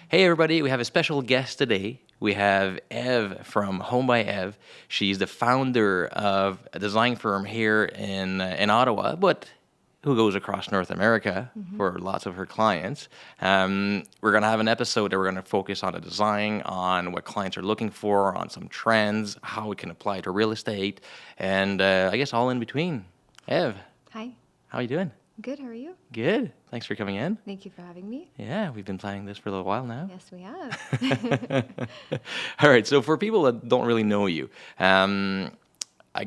Hey, everybody, we have a special guest today. We have Ev from Home by Ev. She's the founder of a design firm here in Ottawa, but who goes across North America for lots of her clients. We're going to have an episode that we're going to focus on the design, on what clients are looking for, on some trends, how it can apply to real estate, and I guess all in between. Ev, Hi. how are you doing? Good. How are you? Good. Thanks for coming in. Thank you for having me. Yeah, we've been planning this for a little while now. Yes, we have. All right. So for people that don't really know you, I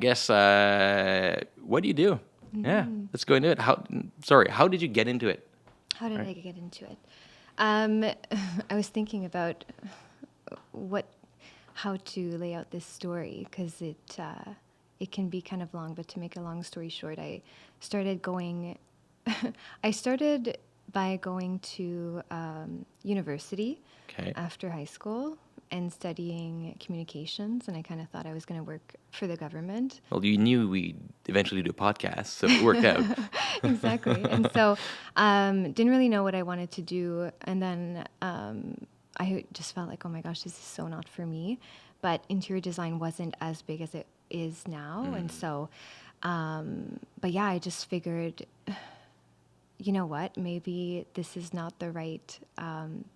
guess what do you do? Yeah, let's go into it. How did you get into it? How did Right. I get into it? I was thinking about how to lay out this story because it can be kind of long. But to make a long story short, I started going. I started by going to university Okay. after high school and studying communications, and I kind of thought I was going to work for the government. Well, you knew we'd eventually do a podcast, so it worked out. Exactly. And so didn't really know what I wanted to do. And then I just felt like, oh my gosh, this is so not for me. But interior design wasn't as big as it is now. And so, but yeah, I just figured, you know what, maybe this is not the right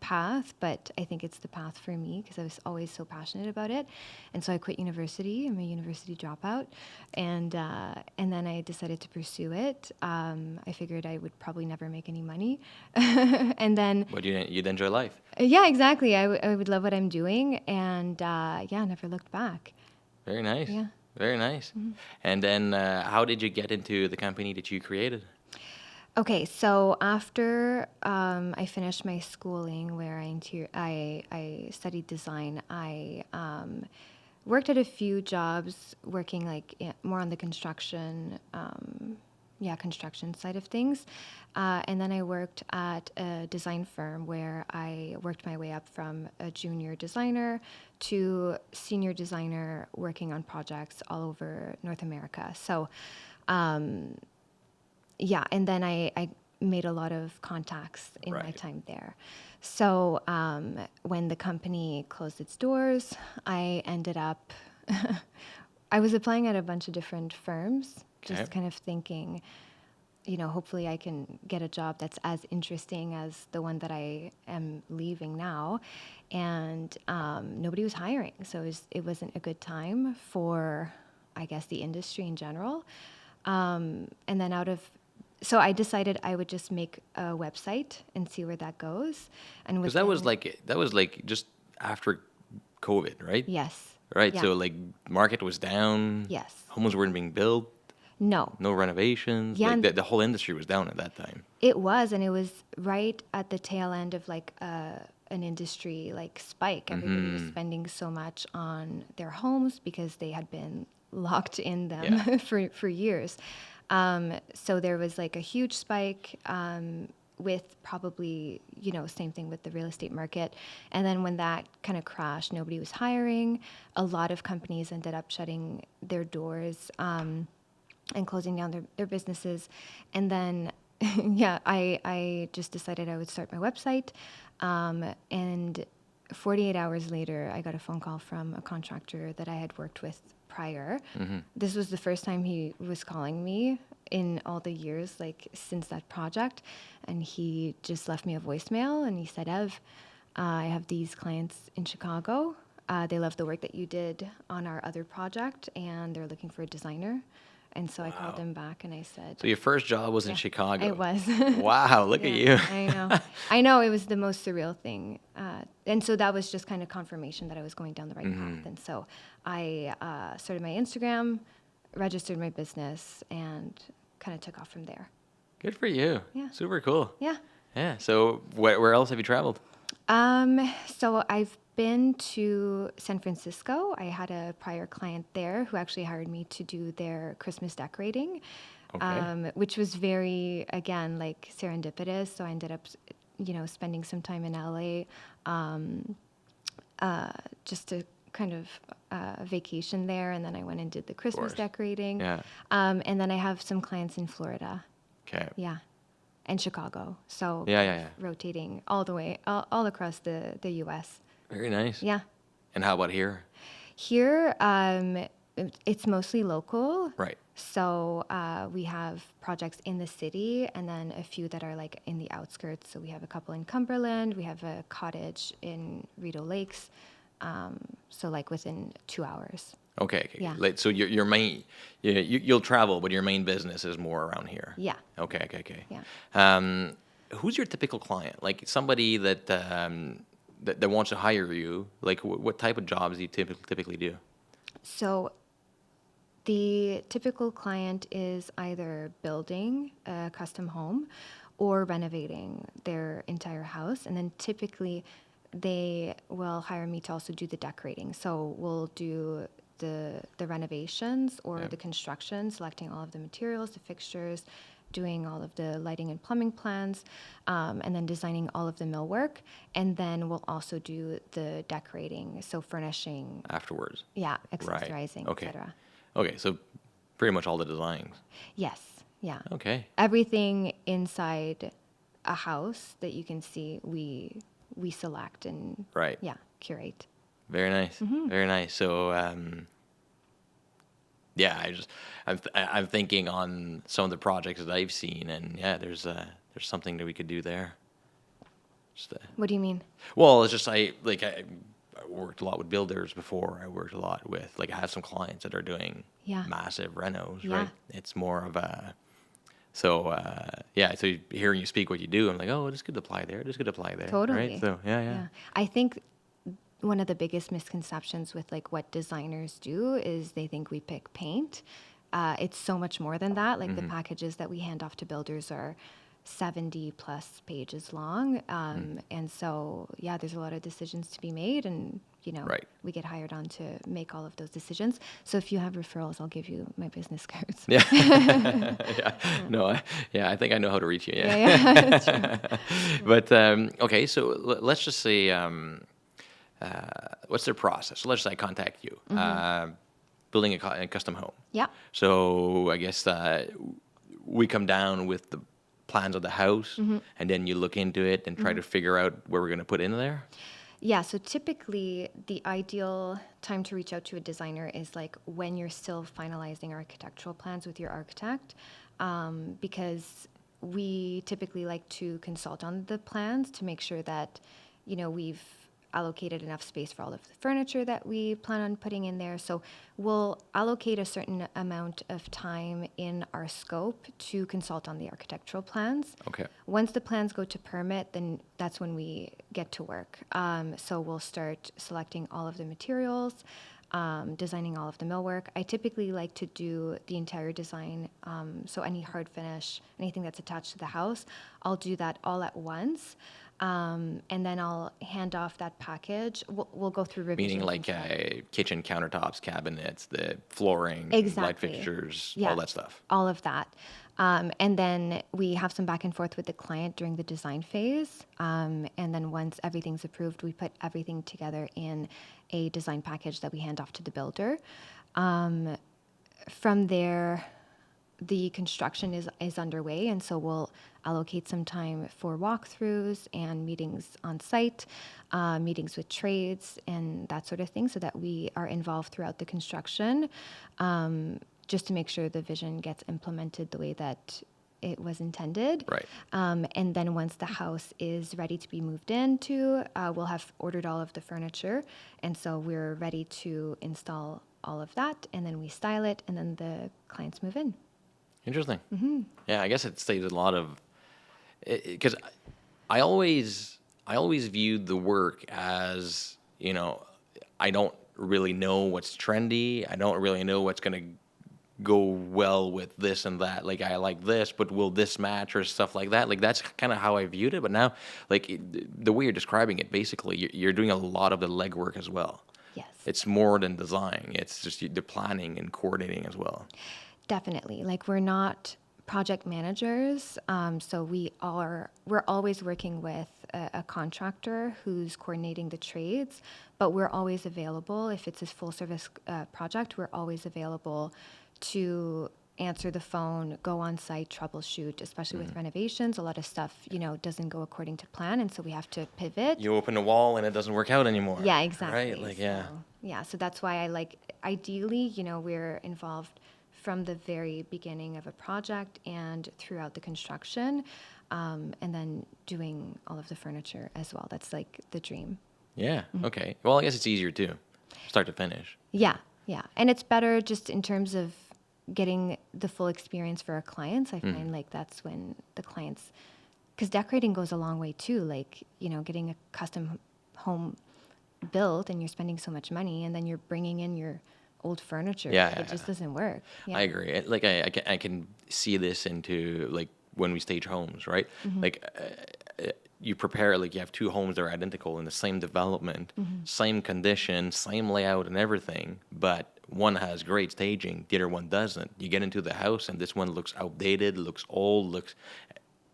path, but I think it's the path for me because I was always so passionate about it. And so I quit university. I'm a university dropout. And then I decided to pursue it. I figured I would probably never make any money. And then, But you'd enjoy life. yeah, exactly. I would love what I'm doing. And yeah, never looked back. Very nice. Yeah. Very nice. And then how did you get into the company that you created? Okay, so after I finished my schooling, where I studied design, I worked at a few jobs, working more on the construction, construction side of things, and then I worked at a design firm where I worked my way up from a junior designer to senior designer, working on projects all over North America. So. Yeah, and then I made a lot of contacts in my Right. time there. So when the company closed its doors, I ended up, I was applying at a bunch of different firms, Okay. just kind of thinking, hopefully I can get a job that's as interesting as the one that I am leaving now. And nobody was hiring. So it wasn't a good time for, I guess, the industry in general. And then so I decided I would just make a website and see where that goes. And Because within, that was like just after COVID, right? yes, Right. yeah, So like market was down. yes, Homes weren't being built. no, No renovations. yeah, Like and the whole industry was down at that time. it was, and it was right at the tail end of like an industry like spike. Everybody was spending so much on their homes because they had been locked in them Yeah. for years. So there was like a huge spike with probably, same thing with the real estate market. And then when that kind of crashed, nobody was hiring. A lot of companies ended up shutting their doors and closing down their businesses. And then, yeah, I just decided I would start my website. And 48 hours later, I got a phone call from a contractor that I had worked with prior. This was the first time he was calling me in all the years, like since that project. And he just left me a voicemail and he said, Ev, I have these clients in Chicago. They love the work that you did on our other project and they're looking for a designer. And so I called him back and I said, So your first job was in yeah, Chicago. it was. Wow, look at you. Yeah, I know. I know, it was the most surreal thing. And so that was just kind of confirmation that I was going down the right path. And so I started my Instagram, registered my business, and kind of took off from there. Good for you. Yeah. Super cool. Yeah. Yeah. So where else have you traveled? So I've been to San Francisco. I had a prior client there who actually hired me to do their Christmas decorating, Okay. which was very, again, like serendipitous. So I ended up, spending some time in LA just to kind of vacation there. And then I went and did the Christmas course. decorating. Yeah. And then I have some clients in Florida. Okay. Yeah. and Chicago. So Yeah, kind yeah, of yeah. rotating all the way, all across the U.S. Very nice. Yeah. And how about here? Here, it's mostly local. Right. So we have projects in the city and then a few that are like in the outskirts. So we have a couple in Cumberland. We have a cottage in Rideau Lakes. So like within 2 hours. Okay. Okay. Yeah. Like, so your main, you'll travel, but your main business is more around here. Yeah. Okay. Okay. Okay. Yeah. Who's your typical client? Like somebody that that wants to hire you. Like what type of jobs do you typically do? So the typical client is either building a custom home or renovating their entire house. And then typically they will hire me to also do the decorating. So we'll do the renovations or Yeah. the construction, selecting all of the materials, the fixtures, doing all of the lighting and plumbing plans, and then designing all of the millwork. And then we'll also do the decorating, so furnishing, Afterwards. yeah, Right. accessorizing, Okay. etc. Okay. So pretty much all the designs. Yes, yeah. Okay. Everything inside a house that you can see, we select and Right. yeah, curate. Very nice. Very nice. So, yeah, I'm thinking on some of the projects that I've seen, and yeah, there's something that we could do there. Just, What do you mean? well, it's just I worked a lot with builders before. I worked a lot with like I have some clients that are doing Yeah. massive renos, Yeah. right? It's more of a so yeah. So hearing you speak what you do, I'm like, oh, this could apply there. This could apply there, Totally. right? So yeah, yeah. Yeah. I think one of the biggest misconceptions with like what designers do is they think we pick paint. It's so much more than that. Like the packages that we hand off to builders are 70 plus pages long. And so, yeah, there's a lot of decisions to be made and, Right. we get hired on to make all of those decisions. So if you have referrals, I'll give you my business cards. Yeah. Yeah. No, yeah, I think I know how to reach you. Yeah. Yeah, yeah, that's true. But okay, so let's just say, what's their process? So let's say I contact you, building a custom home. Yeah. So I guess we come down with the plans of the house, and then you look into it and try to figure out where we're going to put in there. Yeah, so typically the ideal time to reach out to a designer is like when you're still finalizing architectural plans with your architect, because we typically like to consult on the plans to make sure that, we've allocated enough space for all of the furniture that we plan on putting in there. So we'll allocate a certain amount of time in our scope to consult on the architectural plans. Okay. Once the plans go to permit, then that's when we get to work. So we'll start selecting all of the materials, designing all of the millwork. I typically like to do the entire design, so any hard finish, anything that's attached to the house, I'll do that all at once. And then I'll hand off that package. We'll go through revisions. Meaning like and stuff. kitchen countertops, cabinets, the flooring, light Exactly. fixtures, Yeah. all that stuff. All of that. And then we have some back and forth with the client during the design phase. And then once everything's approved, we put everything together in a design package that we hand off to the builder. From there, the construction is underway, and so we'll allocate some time for walkthroughs and meetings on site, meetings with trades and that sort of thing, so that we are involved throughout the construction, just to make sure the vision gets implemented the way that it was intended. Right. And then once the house is ready to be moved into, we'll have ordered all of the furniture, and so we're ready to install all of that, and then we style it, and then the clients move in. Interesting. Yeah, I guess it stays a lot of because I always viewed the work as I don't really know what's trendy. I don't really know what's going to go well with this and that. Like I like this, but will this match or stuff like that? Like that's kind of how I viewed it. But now, like the way you're describing it, basically you're doing a lot of the legwork as well. Yes. It's more than design. It's just the planning and coordinating as well. Definitely. Like we're not project managers, so we're always working with a contractor who's coordinating the trades, but we're always available if it's a full service project. We're always available to answer the phone, go on site, troubleshoot, especially with renovations. A lot of stuff, doesn't go according to plan. And so we have to pivot. You open a wall and it doesn't work out anymore. Yeah, Right? exactly. Like, yeah. So, yeah, so that's why I like, ideally, we're involved from the very beginning of a project and throughout the construction, and then doing all of the furniture as well. That's like the dream. Yeah. Okay. Well, I guess it's easier too, start to finish. Yeah, yeah. And it's better just in terms of getting the full experience for our clients. I find like that's when the clients, because decorating goes a long way too, like, getting a custom home built and you're spending so much money and then you're bringing in your old furniture. Yeah, It just doesn't work. Yeah. I agree. Like I can see this into like when we stage homes, right? Like you prepare, like you have two homes that are identical in the same development, same condition, same layout and everything, but one has great staging, the other one doesn't. You get into the house and this one looks outdated, looks old, looks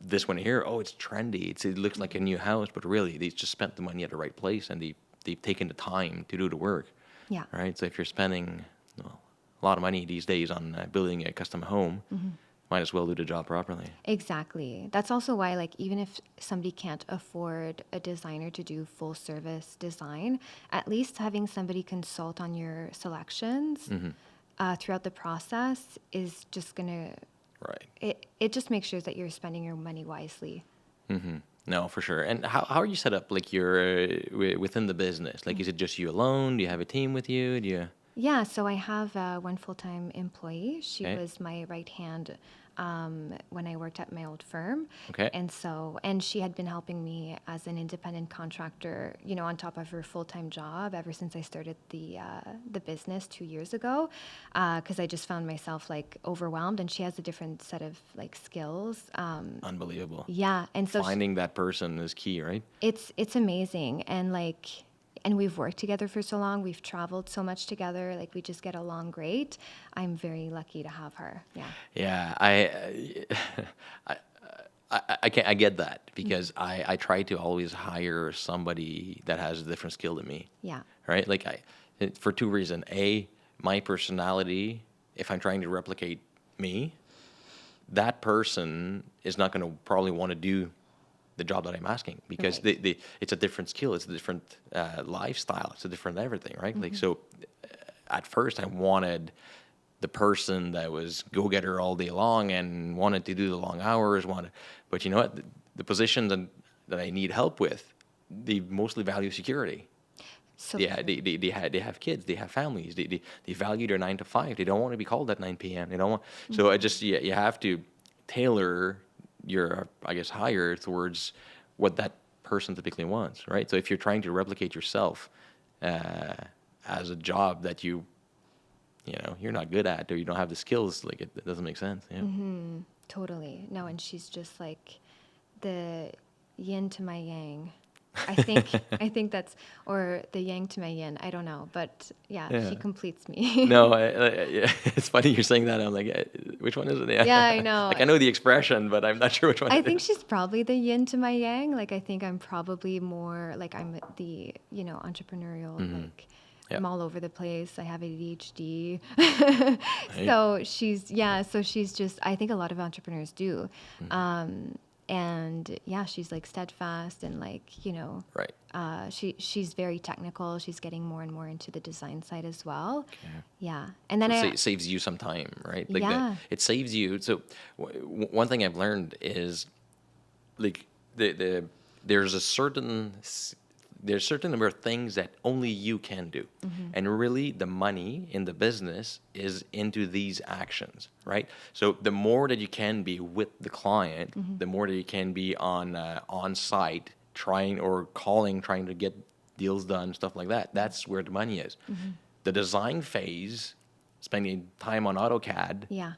this one here, oh, it's trendy. It looks like a new house, but really they just spent the money at the right place and they've taken the time to do the work. Yeah. Right? So if you're spending a lot of money these days on building a custom home, might as well do the job properly. Exactly. That's also why, like, even if somebody can't afford a designer to do full service design, at least having somebody consult on your selections throughout the process is just gonna. Right. It just makes sure that you're spending your money wisely. No, for sure. And how are you set up? Like you're within the business? Like, is it just you alone? Do you have a team with you? Do you? Yeah, so I have one full-time employee. She Okay. was my right hand when I worked at my old firm. Okay. And she had been helping me as an independent contractor, on top of her full-time job ever since I started the business 2 years ago, because I just found myself like overwhelmed. And she has a different set of like skills. Unbelievable. Yeah, and so Finding that person is key, right? it's amazing, and like. And we've worked together for so long. We've traveled so much together. Like, we just get along great. I'm very lucky to have her. Yeah. Yeah, I get that because I try to always hire somebody that has a different skill than me. Yeah. Right? Like for two reasons. A, my personality, if I'm trying to replicate me, that person is not going to probably want to do the job that I'm asking because Right. it's a different skill, it's a different lifestyle, it's a different everything, right? Like so, at first I wanted the person that was go getter all day long and wanted to do the long hours, but you know what? The positions that I need help with, they mostly value security. So Yeah, true. they have kids, they have families, they value their 9 to 5. They don't want to be called at 9 p.m. They don't want. So I just you have to tailor your I guess hire towards what that person typically wants, right? So if you're trying to replicate yourself as a job that you're not good at or you don't have the skills, like it doesn't make sense. Yeah. Totally. No, and she's just like the yin to my yang. I think that's, or the yang to my yin. I don't know, but yeah, Yeah. she completes me. No, yeah, it's funny you're saying that. I'm like, which one is it? Yeah, Yeah, I know. Like I know the expression, but I'm not sure which one. I it think is. she's probably the yin to my yang. Like, I think I'm probably more like I'm the, entrepreneurial, like Yeah. I'm all over the place. I have Right. ADHD. So she's just, I think a lot of entrepreneurs do. And yeah, she's like steadfast and like, Right. she's very technical. She's getting more and more into the design side as well. Okay. Yeah. And then So it saves you some time, right? Like Yeah. it saves you. So one thing I've learned is like there's a certain number of things that only you can do, and really the money in the business is into these actions, right? So the more that you can be with the client, the more that you can be on site trying or calling, trying to get deals done, stuff like that. That's where the money is. The design phase, spending time on AutoCAD, Yeah.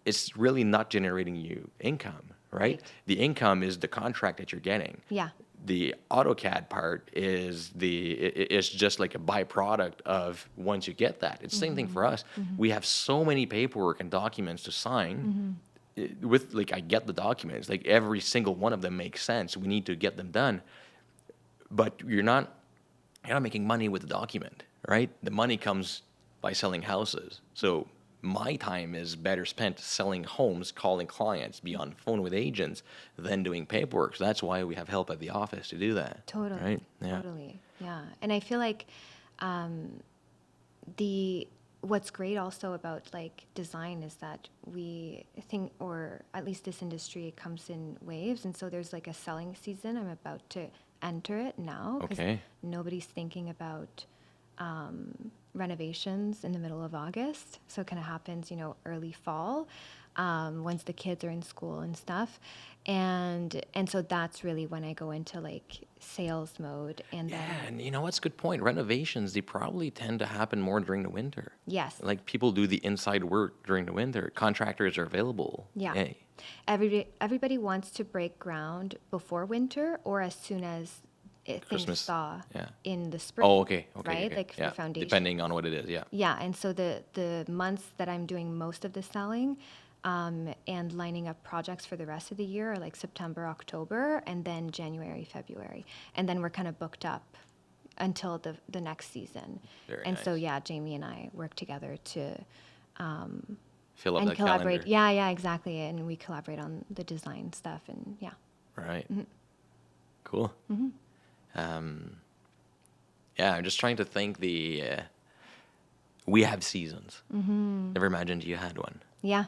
it's really not generating you income, right? Right. The income is the contract that you're getting. Yeah. The AutoCAD part is it's just like a byproduct of once you get that. It's the same thing for us. We have so many paperwork and documents to sign. With like I get the documents, like every single one of them makes sense. We need to get them done, but you're not making money with the document, right? The money comes by selling houses. So my time is better spent selling homes, calling clients, be on the phone with agents than doing paperwork. So that's why we have help at the office to do that. Totally. Right? Yeah. Totally. Yeah. And I feel like the what's great also about like design is that we think, or at least this industry, it comes in waves, and so there's like a selling season. I'm about to enter it now because Okay. nobody's thinking about renovations in the middle of August, so it kind of happens, early fall, once the kids are in school and stuff, and so that's really when I go into like sales mode, and Yeah, then and you know what's a good point? Renovations, they probably tend to happen more during the winter. yes. Like people do the inside work during the winter. Contractors are available. Yeah. Hey, Everybody wants to break ground before winter or as soon as things Christmas. thaw Yeah. in the spring. Oh, okay. Okay. Right? Okay. Like for Yeah. foundation. Depending on what it is. Yeah. Yeah, and so the months that I'm doing most of the selling and lining up projects for the rest of the year are like September, October, and then January, February. And then we're kind of booked up until the next season. Very And so, nice. yeah, Jamie and I work together to Fill up and that collaborate. calendar. Yeah, exactly. And we collaborate on the design stuff, and yeah. Right. Cool. Yeah, I'm just trying to think we have seasons. Never imagined you had one. Yeah.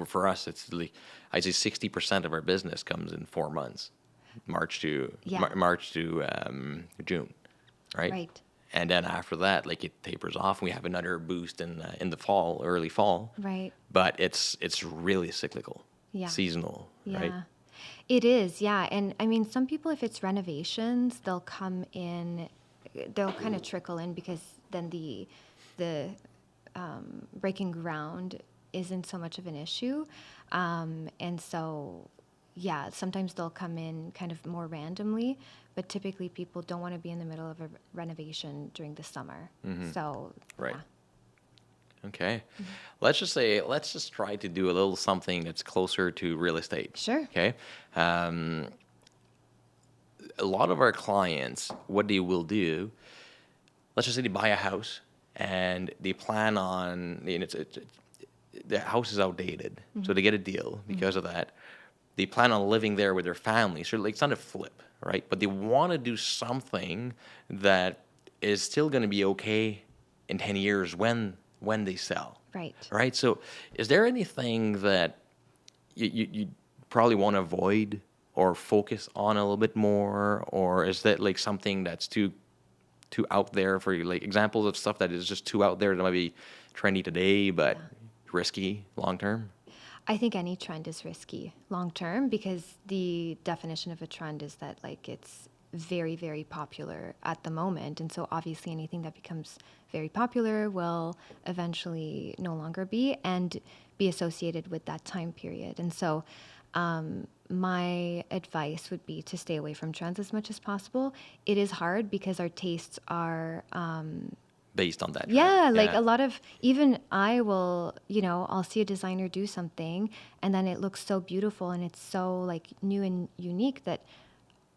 For us, it's like I'd say 60% of our business comes in 4 months, Yeah. March to June, right? Right. And then after that, like it tapers off. We have another boost in the fall, early fall, Right. but it's really cyclical, Yeah. seasonal, right? Yeah. It is, yeah. And I mean, some people, if it's renovations, they'll come in, they'll kind of trickle in because then the breaking ground isn't so much of an issue. And so, yeah, sometimes they'll come in kind of more randomly, but typically people don't want to be in the middle of a renovation during the summer. So, Right. yeah. Okay. Let's just try to do a little something that's closer to real estate. Sure. Okay. Um, a lot of our clients, what they will do, let's just say they buy a house and they plan on, the house is outdated, so they get a deal because of that. They plan on living there with their family, so like it's not a flip, right? But they want to do something that is still going to be okay in 10 years when they sell. Right. Right. So, is there anything that you probably want to avoid or focus on a little bit more, or is that like something that's too out there for you? Like examples of stuff that is just too out there that might be trendy today, but risky long term. I think any trend is risky long term because the definition of a trend is that like it's very, very popular at the moment. And so obviously anything that becomes very popular will eventually no longer be and be associated with that time period. And so my advice would be to stay away from trends as much as possible. It is hard because our tastes are Based on that trend. yeah, like a lot of, even I will, I'll see a designer do something and then it looks so beautiful and it's so like new and unique that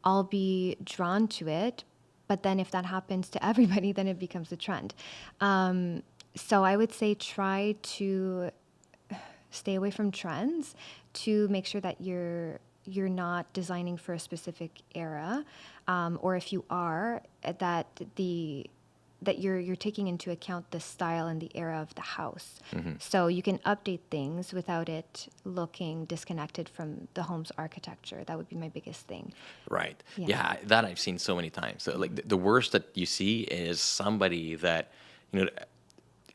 I'll be drawn to it. But then if that happens to everybody, then it becomes a trend. So I would say try to stay away from trends to make sure that you're not designing for a specific era, or if you are, that you're taking into account the style and the era of the house. So you can update things without it looking disconnected from the home's architecture. That would be my biggest thing. Right. Yeah. Yeah, that I've seen so many times. So like the worst that you see is somebody that,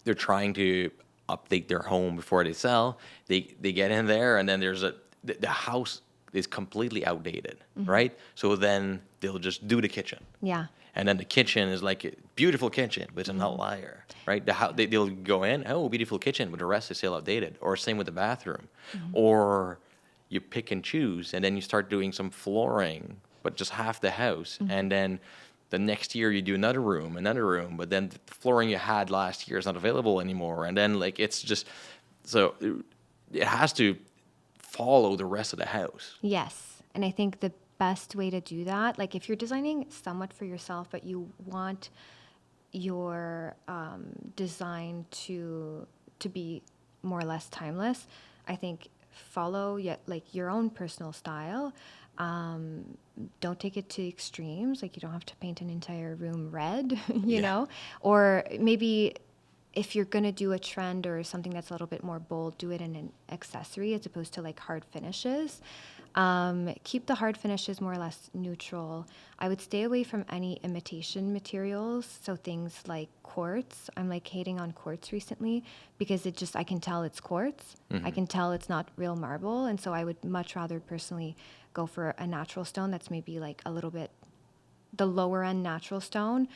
they're trying to update their home before they sell. They get in there and then the house is completely outdated, right? So then they'll just do the kitchen. Yeah. And then the kitchen is like a beautiful kitchen, but it's an outlier, right? They'll go in, oh, beautiful kitchen, but the rest is still outdated. Or same with the bathroom. Or you pick and choose, and then you start doing some flooring, but just half the house. And then the next year you do another room, but then the flooring you had last year is not available anymore. And then like it's just, so it has to follow the rest of the house. Yes. And I think the best way to do that, like if you're designing somewhat for yourself, but you want your design to to be more or less timeless, I think follow yet like your own personal style. Don't take it to extremes. Like you don't have to paint an entire room red, you Yeah. know, or maybe if you're going to do a trend or something that's a little bit more bold, do it in an accessory as opposed to like hard finishes. Keep the hard finishes more or less neutral. I would stay away from any imitation materials. So things like quartz. I'm like hating on quartz recently because I can tell it's quartz. I can tell it's not real marble. And so I would much rather personally go for a natural stone that's maybe like a little bit the lower end natural stone,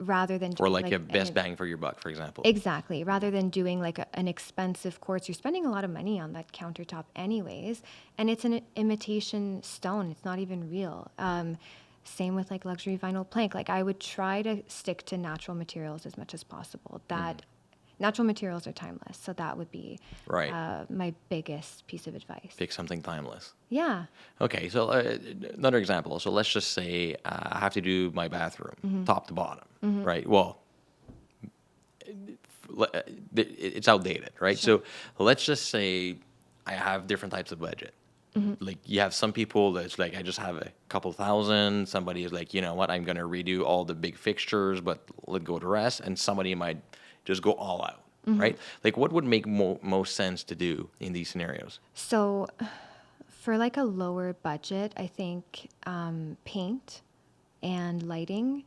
rather than Or doing like like a best bang for your buck, for example. exactly, rather than doing like an expensive quartz. You're spending a lot of money on that countertop anyways, and it's an imitation stone. It's not even real. Same with like luxury vinyl plank. Like I would try to stick to natural materials as much as possible. That natural materials are timeless, so that would be Right. my biggest piece of advice. Pick something timeless. Yeah. Okay, so another example. So let's just say I have to do my bathroom, top to bottom, right? Well, it's outdated, right? Sure. So let's just say I have different types of budget. Like you have some people that's like, I just have a couple thousand. Somebody is like, you know what, I'm gonna redo all the big fixtures, but let go the rest. And somebody might just go all out, right? Like what would make most sense to do in these scenarios? So for like a lower budget, I think paint and lighting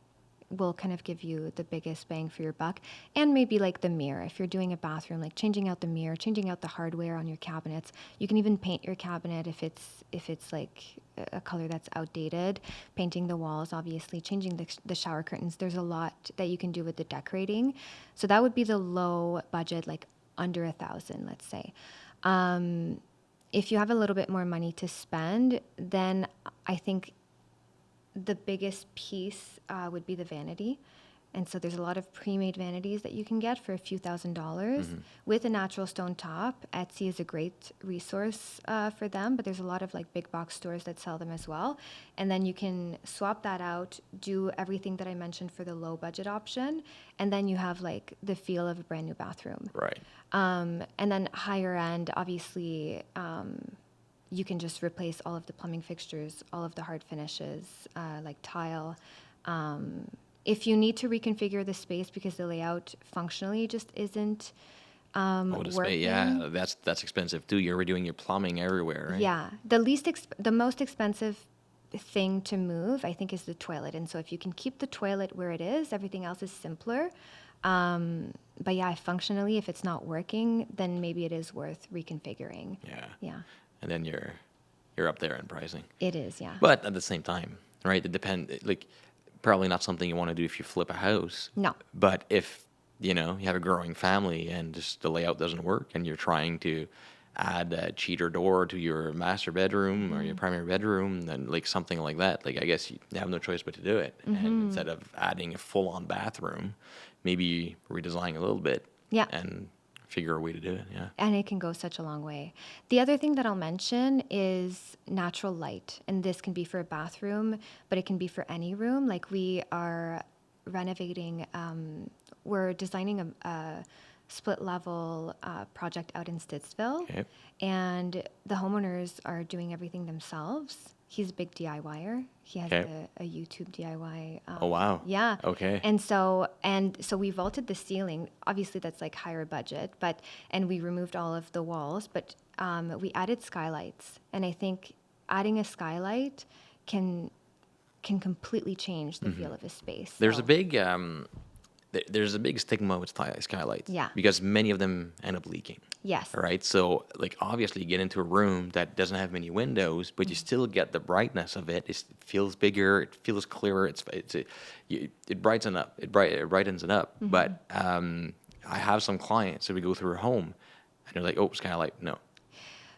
will kind of give you the biggest bang for your buck. And maybe like the mirror. If you're doing a bathroom, like changing out the mirror, changing out the hardware on your cabinets. You can even paint your cabinet if it's like a color that's outdated. Painting the walls, obviously, changing the shower curtains. There's a lot that you can do with the decorating. So that would be the low budget, like under 1,000, let's say. If you have a little bit more money to spend, then I think the biggest piece would be the vanity. And so there's a lot of pre-made vanities that you can get for a few $1,000s with a natural stone top. Etsy is a great resource for them, but there's a lot of like big box stores that sell them as well. And then you can swap that out, do everything that I mentioned for the low budget option, and then you have like the feel of a brand new bathroom. Right. And then higher end, obviously, you can just replace all of the plumbing fixtures, all of the hard finishes, like tile. If you need to reconfigure the space because the layout functionally just isn't Oh, the space. working. Yeah, that's expensive too. You're redoing your plumbing everywhere, right? Yeah, the most expensive thing to move, I think, is the toilet. And so if you can keep the toilet where it is, everything else is simpler. But yeah, functionally, if it's not working, then maybe it is worth reconfiguring. Yeah. Yeah, And then you're up there in pricing. it is. Yeah. But at the same time, right? It depends. Like, probably not something you want to do if you flip a house. No. But if you have a growing family and just the layout doesn't work, and you're trying to add a cheater door to your master bedroom or your primary bedroom, then like something like that. Like I guess you have no choice but to do it. And instead of adding a full-on bathroom, maybe redesign a little bit. Yeah. And figure a way to do it. Yeah. And it can go such a long way. The other thing that I'll mention is natural light. And this can be for a bathroom, but it can be for any room. Like we are renovating, we're designing a split level project out in Stittsville. Okay. And the homeowners are doing everything themselves. He's a big DIYer. He has Okay. a YouTube DIY. Oh, wow. Yeah. Okay. And so we vaulted the ceiling. Obviously, that's like higher budget, and we removed all of the walls, but we added skylights. And I think adding a skylight can completely change the feel of a space. There's So- a big there's a big stigma with skylights. Yeah. Because many of them end up leaking. Yes. All right. So like obviously you get into a room that doesn't have many windows, but you still get the brightness of it. It feels bigger. It feels clearer. It brightens up. It brightens it up. But I have some clients that we go through a home, and they're like, "Oh, skylight, no."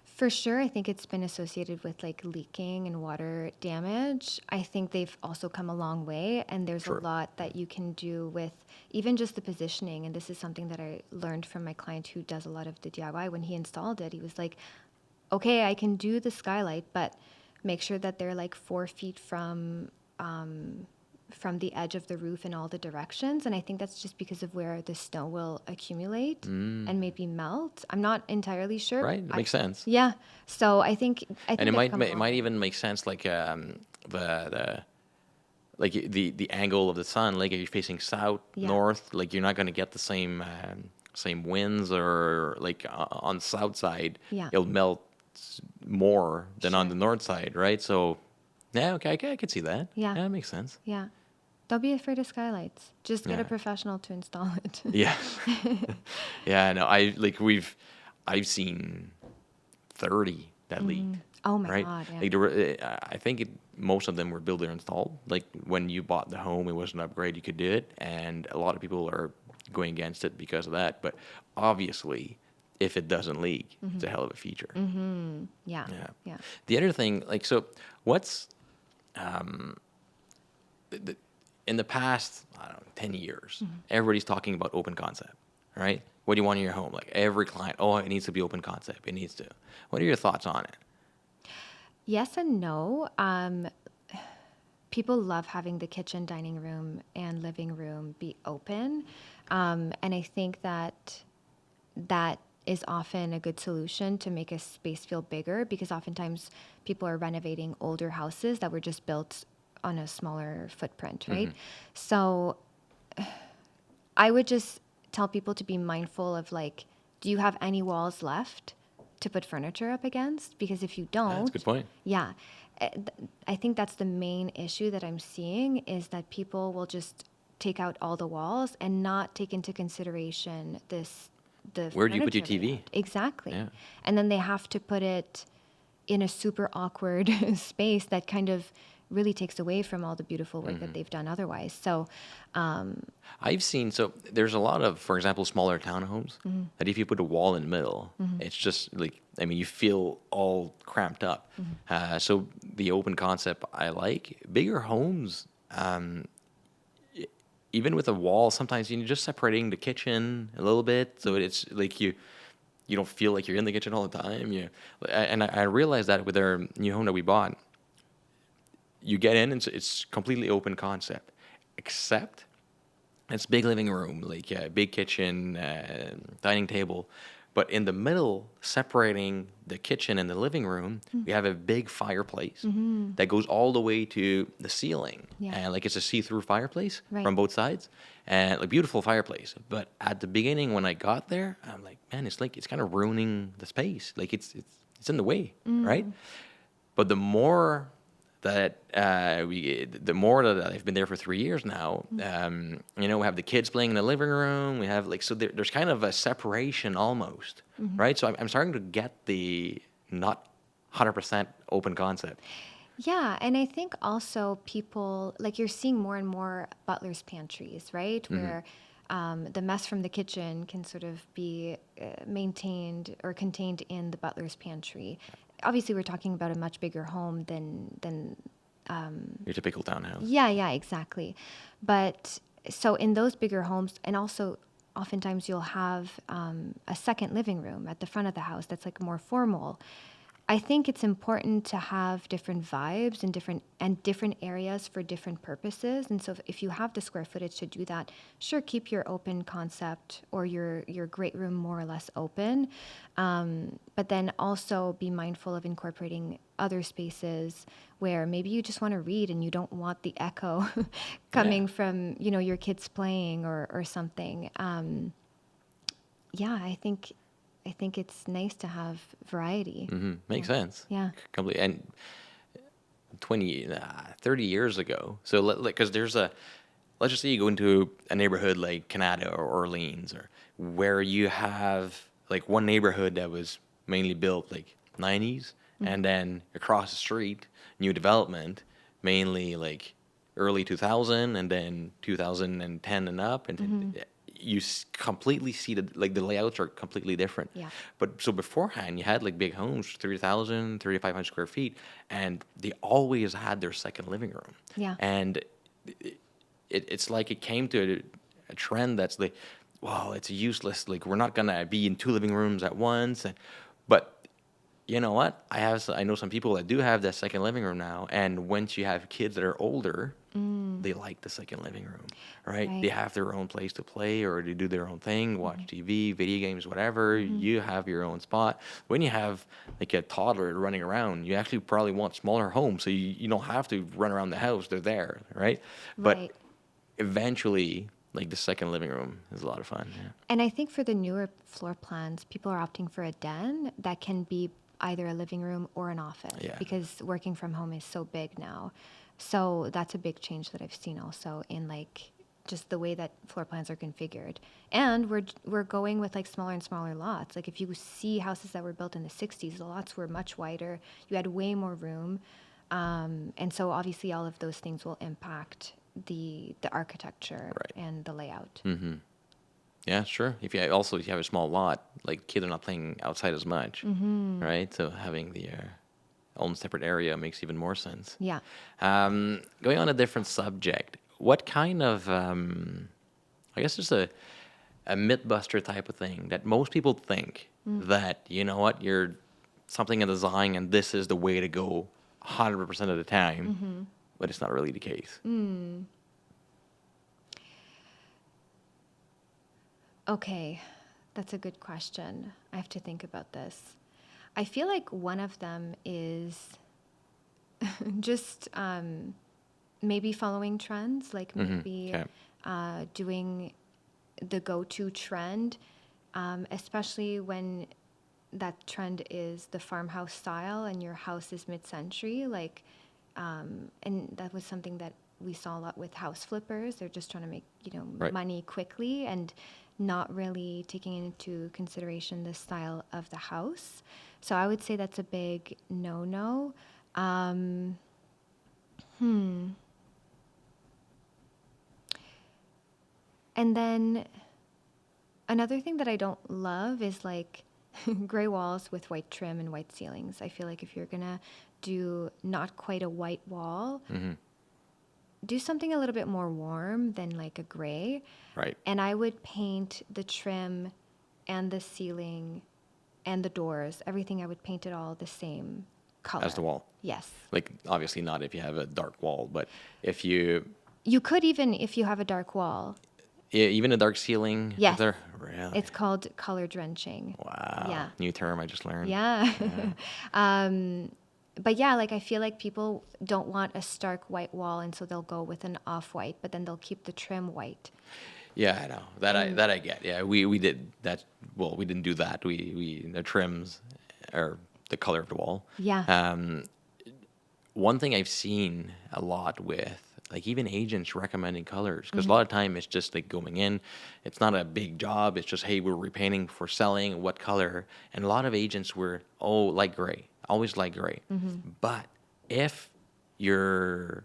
For sure, I think it's been associated with like leaking and water damage. I think they've also come a long way, and there's Sure. a lot that you can do with even just the positioning. And this is something that I learned from my client who does a lot of the DIY. When he installed it, he was like, okay, I can do the skylight, but make sure that they're like 4 feet from from the edge of the roof in all the directions. And I think that's just because of where the snow will accumulate and maybe melt. I'm not entirely sure. Right, that makes sense. Yeah. So I And think they've come a it long might way. even make sense like the like the angle of the sun, like if you're facing south, Yeah. north, like you're not going to get the same winds, or like on the south side, Yeah. it'll melt more than on Sure. the north side, right? So, yeah, okay, I could see that. Yeah. Yeah, that makes sense. Yeah. Don't be afraid of skylights. Just get a Yeah. professional to install it. Yeah. Yeah, no, I've seen 30 that leaked, Oh my right? God, yeah. Like there were, I think most of them were builder installed. Like when you bought the home, it was an upgrade, you could do it, and a lot of people are going against it because of that. But obviously, if it doesn't leak, it's a hell of a feature. Yeah. Yeah. Yeah. The other thing, like, so what's the, in the past, I don't know, 10 years, everybody's talking about open concept, right? What do you want in your home? Like every client, oh, it needs to be open concept. It needs to. What are your thoughts on it? Yes and no. People love having the kitchen, dining room, and living room be open. And I think that is often a good solution to make a space feel bigger, because oftentimes people are renovating older houses that were just built on a smaller footprint, right? So I would just tell people to be mindful of, like, do you have any walls left to put furniture up against? Because if you That's a don't, good point. yeah, I think that's the main issue that I'm seeing, is that people will just take out all the walls and not take into consideration the Where do you put your furniture TV? layout. Exactly. Yeah. And then they have to put it in a super awkward space that kind of really takes away from all the beautiful work that they've done otherwise. So, I've seen, so there's a lot of, for example, smaller townhomes that if you put a wall in the middle, it's just like, I mean, you feel all cramped up. So the open concept I like. Bigger homes, even with a wall, sometimes you're just separating the kitchen a little bit, so it's like you don't feel like you're in the kitchen all the time. And I realized that with our new home that we bought, you get in and it's completely open concept, except it's big living room, like big kitchen, dining table. But in the middle, separating the kitchen and the living room, we have a big fireplace that goes all the way to the ceiling. Yeah. And like it's a see-through fireplace Right. from both sides. And like beautiful fireplace. But at the beginning when I got there, I'm like, man, it's like it's kind of ruining the space. Like it's in the way, right? But the more that the more that I've been there for 3 years now, we have the kids playing in the living room. We have like, so there's kind of a separation almost, right? So I'm starting to get the not 100% open concept. yeah, and I think also people, like, you're seeing more and more butler's pantries, right? Where the mess from the kitchen can sort of be maintained or contained in the butler's pantry. Obviously, we're talking about a much bigger home than Your typical townhouse. yeah, exactly. But so in those bigger homes, and also oftentimes you'll have a second living room at the front of the house that's like more formal. I think it's important to have different vibes and different areas for different purposes. And so if you have the square footage to do that, sure, keep your open concept or your great room more or less open. But then also be mindful of incorporating other spaces where maybe you just want to read and you don't want the echo coming from, your kids playing or something. Yeah, I think it's nice to have variety. Makes sense. Yeah. Completely. And 30 years ago. So, because let's just say you go into a neighborhood like Canada or Orleans, or where you have like one neighborhood that was mainly built like 90s, and then across the street, new development, mainly like early 2000, and then 2010 and up, and you completely see the layouts are completely different. Yeah. But so beforehand, you had like big homes, 3,000, 3,500 square feet, and they always had their second living room. Yeah. And it's like it came to a trend that's like, well, it's useless. Like we're not gonna be in two living rooms at once. But you know what? I know some people that do have that second living room now, and once you have kids that are older, they like the second living room, right? They Right. have their own place to play or to do their own thing, watch TV, video games, whatever. You have your own spot. When you have like a toddler running around, you actually probably want smaller homes, so you don't have to run around the house. They're there, right? But Right. eventually, like the second living room is a lot of fun. Yeah. And I think for the newer floor plans, people are opting for a den that can be either a living room or an office Yeah. because working from home is so big now. So that's a big change that I've seen also in like just the way that floor plans are configured. And we're going with like smaller and smaller lots. Like if you see houses that were built in the 60s, the lots were much wider. You had way more room. And so obviously all of those things will impact the architecture Right. and the layout. Yeah, sure. If you have a small lot, like kids are not playing outside as much, right? So having the own separate area makes even more sense. Yeah. Going on a different subject, what kind of, I guess just a myth buster type of thing that most people think that, you know what, you're something in design and this is the way to go 100% of the time, but it's not really the case. Okay, that's a good question. I have to think about this. I feel like one of them is just maybe following trends, like maybe Okay. doing the go-to trend, especially when that trend is the farmhouse style and your house is mid-century. Like, and that was something that we saw a lot with house flippers. They're just trying to make, Right. money quickly and not really taking into consideration the style of the house. So I would say that's a big no-no. Um, and then another thing that I don't love is like gray walls with white trim and white ceilings. I feel like if you're gonna do not quite a white wall, do something a little bit more warm than like a gray. Right. And I would paint the trim and the ceiling and the doors, everything, I would paint it all the same color. As the wall. Yes. Like, obviously not if you have a dark wall, but if you, You could even, if you have a dark wall. yeah, even a dark ceiling, Yes. is there? Really? It's called color drenching. Wow. Yeah. New term I just learned. Yeah. But yeah, like I feel like people don't want a stark white wall, and so they'll go with an off-white, but then they'll keep the trim white. Yeah, I know. That I get. Yeah, we did that. Well, we didn't do that. We the trims are the color of the wall. Yeah. One thing I've seen a lot with like even agents recommending colors because a lot of time it's just like going in, it's not a big job. It's just hey, we're repainting for selling. What color? And a lot of agents were light gray, always light gray. But if your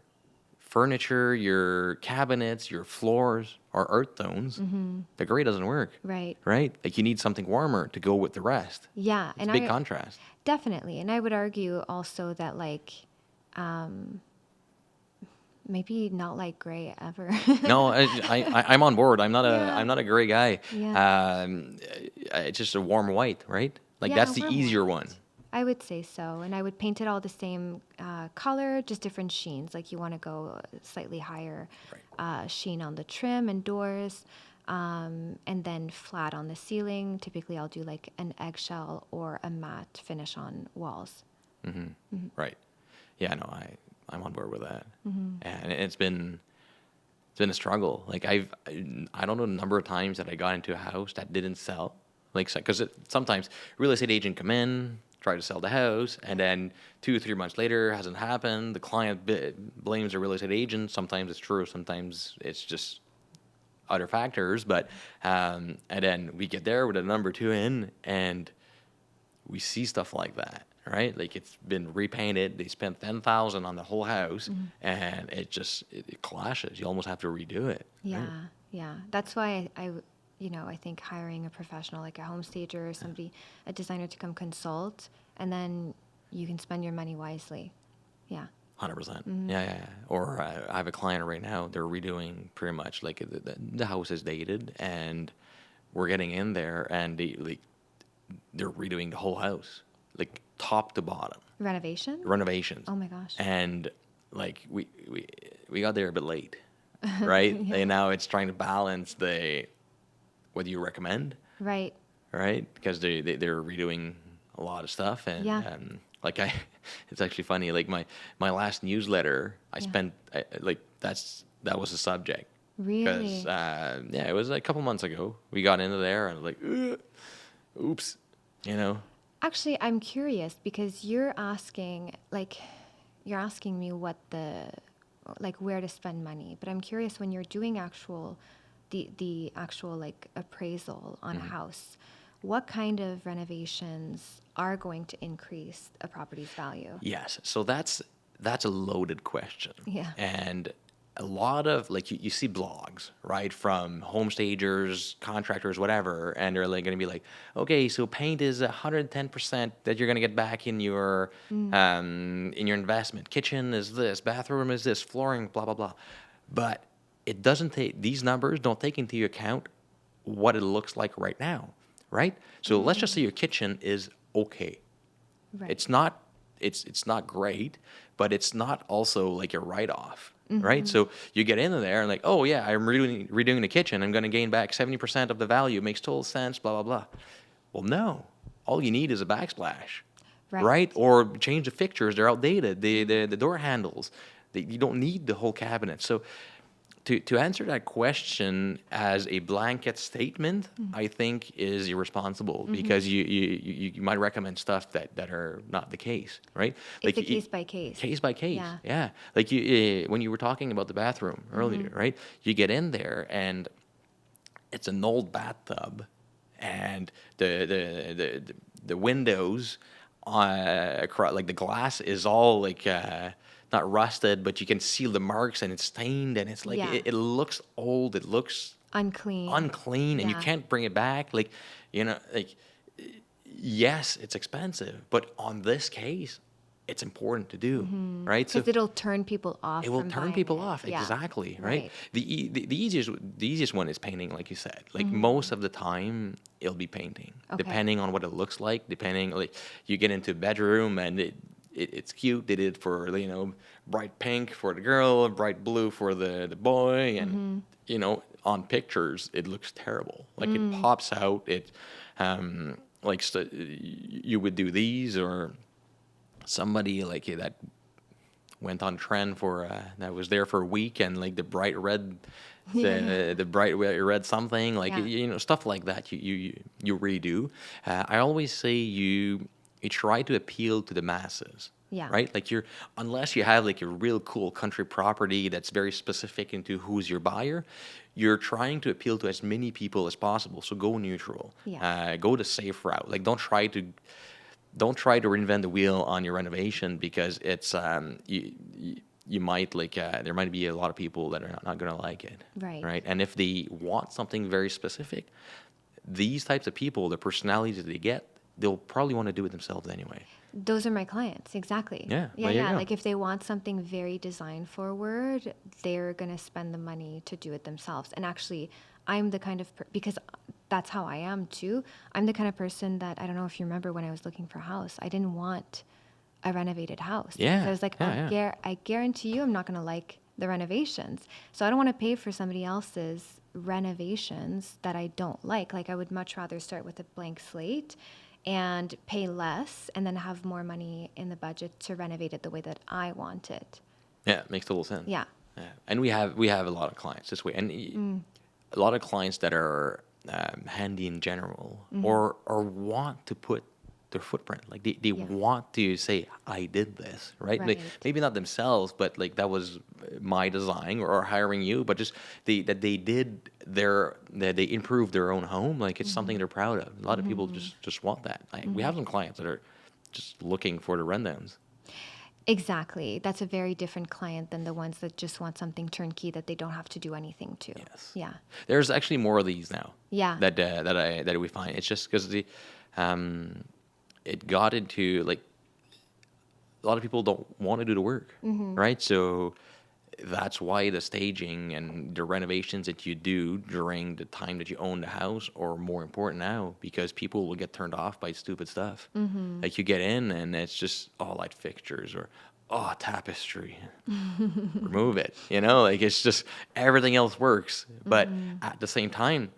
furniture, your cabinets, your floors are earth tones, the gray doesn't work. Right. Right? Like you need something warmer to go with the rest. Yeah. It's a big contrast. Definitely. And I would argue also that like maybe not like gray ever. No, I'm on board. Yeah. I'm not a gray guy. Yeah. It's just a warm white, right? Like Yeah, that's the we're easier white. one. I would say so. And I would paint it all the same color, just different sheens. Like you want to go slightly higher sheen on the trim and doors, and then flat on the ceiling. Typically, I'll do like an eggshell or a matte finish on walls. Right. Yeah, no, I'm on board with that. And it's been a struggle. Like I don't know the number of times that I got into a house that didn't sell. Like because sometimes real estate agent come in, try to sell the house, and then 2 or 3 months later hasn't happened. The client blames the real estate agent. Sometimes it's true. Sometimes it's just other factors. But and then we get there with a number 2 in, and we see stuff like that, right? Like it's been repainted. They spent 10,000 on the whole house, and it clashes. You almost have to redo it. Yeah, Right? yeah. That's why I think hiring a professional like a home stager or somebody, a designer to come consult, and then you can spend your money wisely. Yeah. 100%. Yeah. Or I have a client right now. They're redoing pretty much like the house is dated, and we're getting in there, and they're redoing the whole house. Like top to bottom. Renovation? Renovations. Oh my gosh. And like we got there a bit late, right? Yeah. And now it's trying to balance the what do you recommend, Right. right? Because they're redoing a lot of stuff, and Yeah. like I, it's actually funny. Like my last newsletter, I Yeah. spent like that was the subject. Really? Because yeah, it was a couple months ago. We got into there and like, oops, you know. Actually, I'm curious because you're asking me what like where to spend money, but I'm curious when you're doing the actual like appraisal on a house, what kind of renovations are going to increase a property's value? Yes, so that's a loaded question. Yeah. And a lot of like you see blogs, right, from home stagers, contractors, whatever, and they're like going to be like, okay, so paint is 110% that you're going to get back in your investment. Kitchen is this, bathroom is this, flooring, blah blah blah. But it doesn't take these numbers don't take into account what it looks like right now, right? So let's just say your kitchen is okay. Right. It's not it's not great, but it's not also like a write off, right? So you get into there and like, oh yeah, I'm redoing the kitchen. I'm going to gain back 70% of the value. Makes total sense. Blah blah blah. Well, no, all you need is a backsplash, Right. right? Or change the fixtures. They're outdated. The door handles. You don't need the whole cabinet. So to answer that question as a blanket statement, I think is irresponsible because you might recommend stuff that are not the case, right? It's a you- case by case. Case by case, Yeah. yeah. Like when you were talking about the bathroom earlier, right? You get in there and it's an old bathtub, and the windows, like the glass is all like not rusted, but you can see the marks and it's stained and it's like Yeah. it looks old. It looks Unclean. and you Yeah. can't bring it back. Like like yes, it's expensive, but on this case, it's important to do, right? So Because it'll turn people off it will from turn buying people it. off, Yeah. exactly, right? Right. The easiest one is painting, like you said. Like most of the time, it'll be painting, Okay. depending on what it looks like. Depending, like you get into a bedroom and it's cute. They did it for bright pink for the girl, bright blue for the boy, and on pictures it looks terrible. Like it pops out. It you would do these or somebody like that went on trend for that was there for a week and like the bright red the bright red something like Yeah. stuff like that you redo. I always say you try to appeal to the masses. Yeah. Right, like unless you have like a real cool country property that's very specific into who's your buyer, you're trying to appeal to as many people as possible. So go neutral. Yeah. Go the safe route. Like don't try to reinvent the wheel on your renovation because it's you might like there might be a lot of people that are not going to like it. Right. And if they want something very specific, these types of people, the personalities that they get, they'll probably want to do it themselves anyway. Those are my clients, exactly. Yeah, Yeah, there you yeah. go. Like if they want something very design forward, they're going to spend the money to do it themselves. And actually, I'm the kind of because that's how I am too. I'm the kind of person that I don't know if you remember when I was looking for a house, I didn't want a renovated house. Yeah, Because I was like, yeah. I guarantee you I'm not going to like the renovations. So I don't want to pay for somebody else's renovations that I don't like. Like I would much rather start with a blank slate and pay less and then have more money in the budget to renovate it the way that I want it. Yeah, it makes total sense. Yeah. And we have a lot of clients this way, and a lot of clients that are handy in general, or want to put their footprint. Like they want to say, "I did this," right? Right. Maybe not themselves, but like that was my design, or hiring you, but just that they improved their own home. Like it's something they're proud of. A lot of people just want that. We have some clients that are just looking for the rundowns. Exactly. That's a very different client than the ones that just want something turnkey that they don't have to do anything to. Yes. Yeah. There's actually more of these now. Yeah. That we find. It's just because it got into like a lot of people don't want to do the work, right? So that's why the staging and the renovations that you do during the time that you own the house are more important now, because people will get turned off by stupid stuff. Like you get in and it's just all light fixtures or tapestry. Remove it. Like it's just everything else works. But at the same time,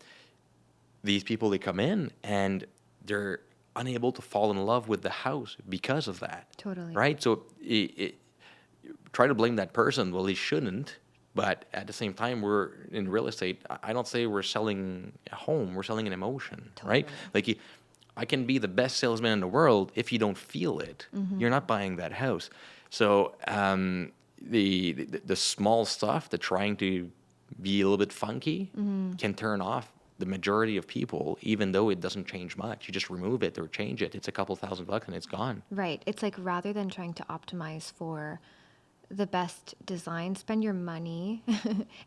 these people, they come in and they're unable to fall in love with the house because of that. Totally. Right? So try to blame that person. Well, he shouldn't. But at the same time, we're in real estate. I don't say we're selling a home. We're selling an emotion, right? Totally. Like I can be the best salesman in the world. If you don't feel it, you're not buying that house. So the small stuff, the trying to be a little bit funky, can turn off the majority of people, even though it doesn't change much. You just remove it or change it. It's a couple $1,000 and it's gone. Right. It's like rather than trying to optimize for the best design, spend your money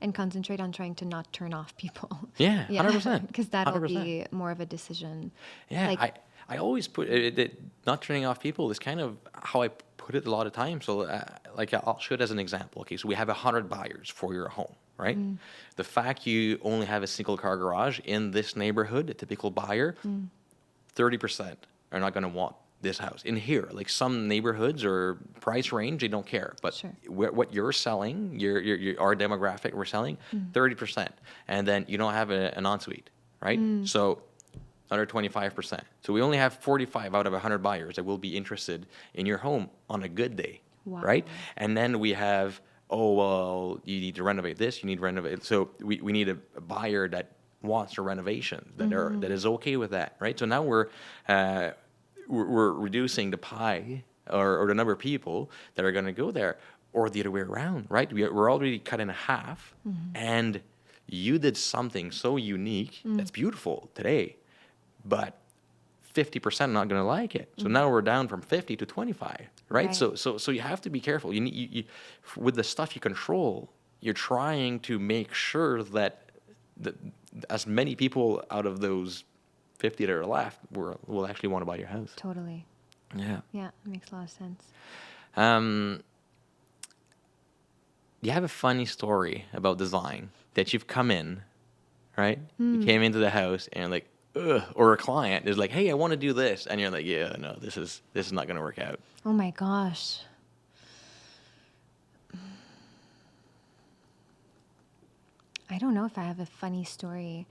and concentrate on trying to not turn off people. Yeah, 100%. Because that'll 100%. be more of a decision. Yeah, Like, I always put it, not turning off people is kind of how I put it a lot of times. So, like, I'll show it as an example. Okay, so we have 100 buyers for your home, right? The fact you only have a single car garage in this neighborhood, a typical buyer, 30% are not going to want this house. In here, like some neighborhoods or price range, they don't care. But Sure. what you're selling, our demographic we're selling, 30%. And then you don't have an ensuite, right? So another 25%. So we only have 45 out of 100 buyers that will be interested in your home on a good day, Wow. right? And then we have, well, you need to renovate this, you need to renovate. So we need a buyer that wants a renovation, that is okay with that, right? So now we're reducing the pie or the number of people that are going to go there, or the other way around, right? We're already cut in half, and you did something so unique that's beautiful today, but 50% are not going to like it. So now we're down from 50 to 25, right? So you have to be careful. You with the stuff you control, you're trying to make sure that as many people out of those 50 that are left will actually want to buy your house. totally. Yeah. Yeah, it makes a lot of sense. You have a funny story about design that you've come in, right? You came into the house and like, ugh, or a client is like, hey, I want to do this. And you're like, yeah, no, this is not going to work out. Oh my gosh. I don't know if I have a funny story.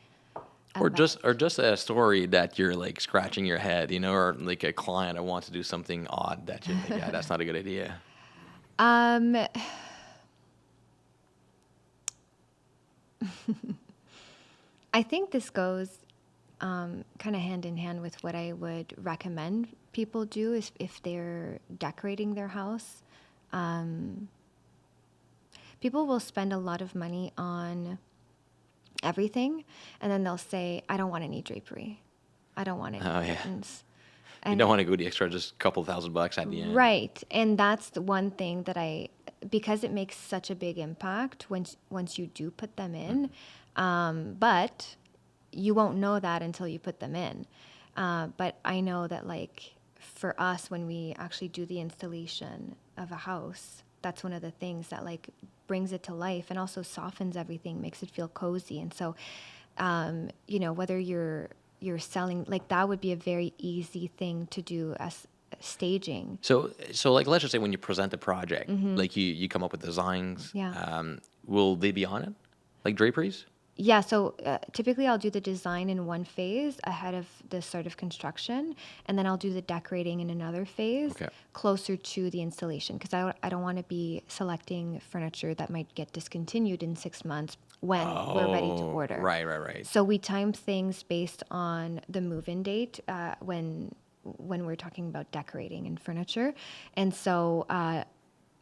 Or just a story that you're like scratching your head, or like a client that wants to do something odd that you're like, yeah, that's not a good idea. I think this goes kind of hand in hand with what I would recommend people do if they're decorating their house. People will spend a lot of money on everything, and then they'll say, I don't want any drapery. I don't want any curtains. You don't want to go the extra, just a couple $1,000 at the end. Right. And that's the one thing that because it makes such a big impact once you do put them in, but you won't know that until you put them in. But I know that like for us, when we actually do the installation of a house, that's one of the things that like brings it to life and also softens everything, makes it feel cozy. And so, whether you're selling, like that would be a very easy thing to do as staging. So like, let's just say when you present the project, like you come up with designs, will they be on it? Like draperies? Yeah, so typically I'll do the design in one phase ahead of the start of construction, and then I'll do the decorating in another phase closer to the installation, because I don't want to be selecting furniture that might get discontinued in 6 months when we're ready to order. Right. So we time things based on the move-in date when we're talking about decorating and furniture. And so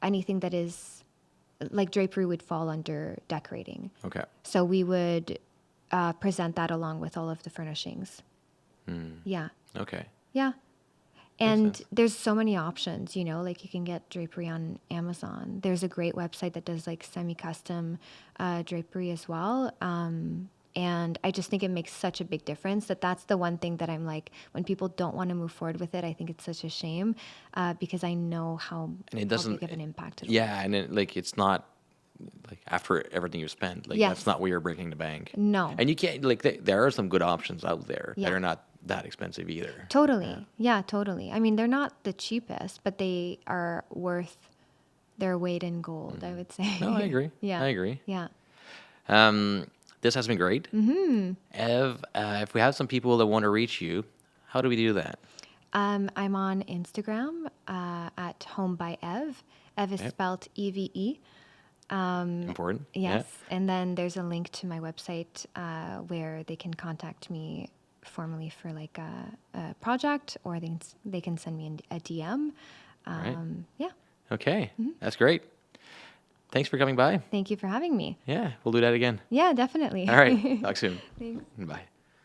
anything that is like drapery would fall under decorating. Okay. So we would present that along with all of the furnishings. Yeah. Okay. Yeah. And there's so many options, like you can get drapery on Amazon. There's a great website that does like semi-custom drapery as well. And I just think it makes such a big difference that's the one thing that I'm like, when people don't want to move forward with it, I think it's such a shame because I know how big of an impact it will Yeah, and it's not like after everything you spent, like that's Yes. not where you're breaking the bank. No. And you can't like there are some good options out there that Yeah. are not that expensive either. Totally. Yeah, totally. I mean, they're not the cheapest, but they are worth their weight in gold, I would say. No, I agree. Yeah. I agree. Yeah. This has been great. Mm-hmm. Ev, if we have some people that want to reach you, how do we do that? I'm on Instagram at Home by Ev. Ev is Yep. spelled EVE. Important. Yes. And then there's a link to my website where they can contact me formally for like a project, or they can send me a DM. Right. Yeah. Okay. That's great. Thanks for coming by. Thank you for having me. Yeah, we'll do that again. Yeah, definitely. All right. Talk soon. Thanks. Bye.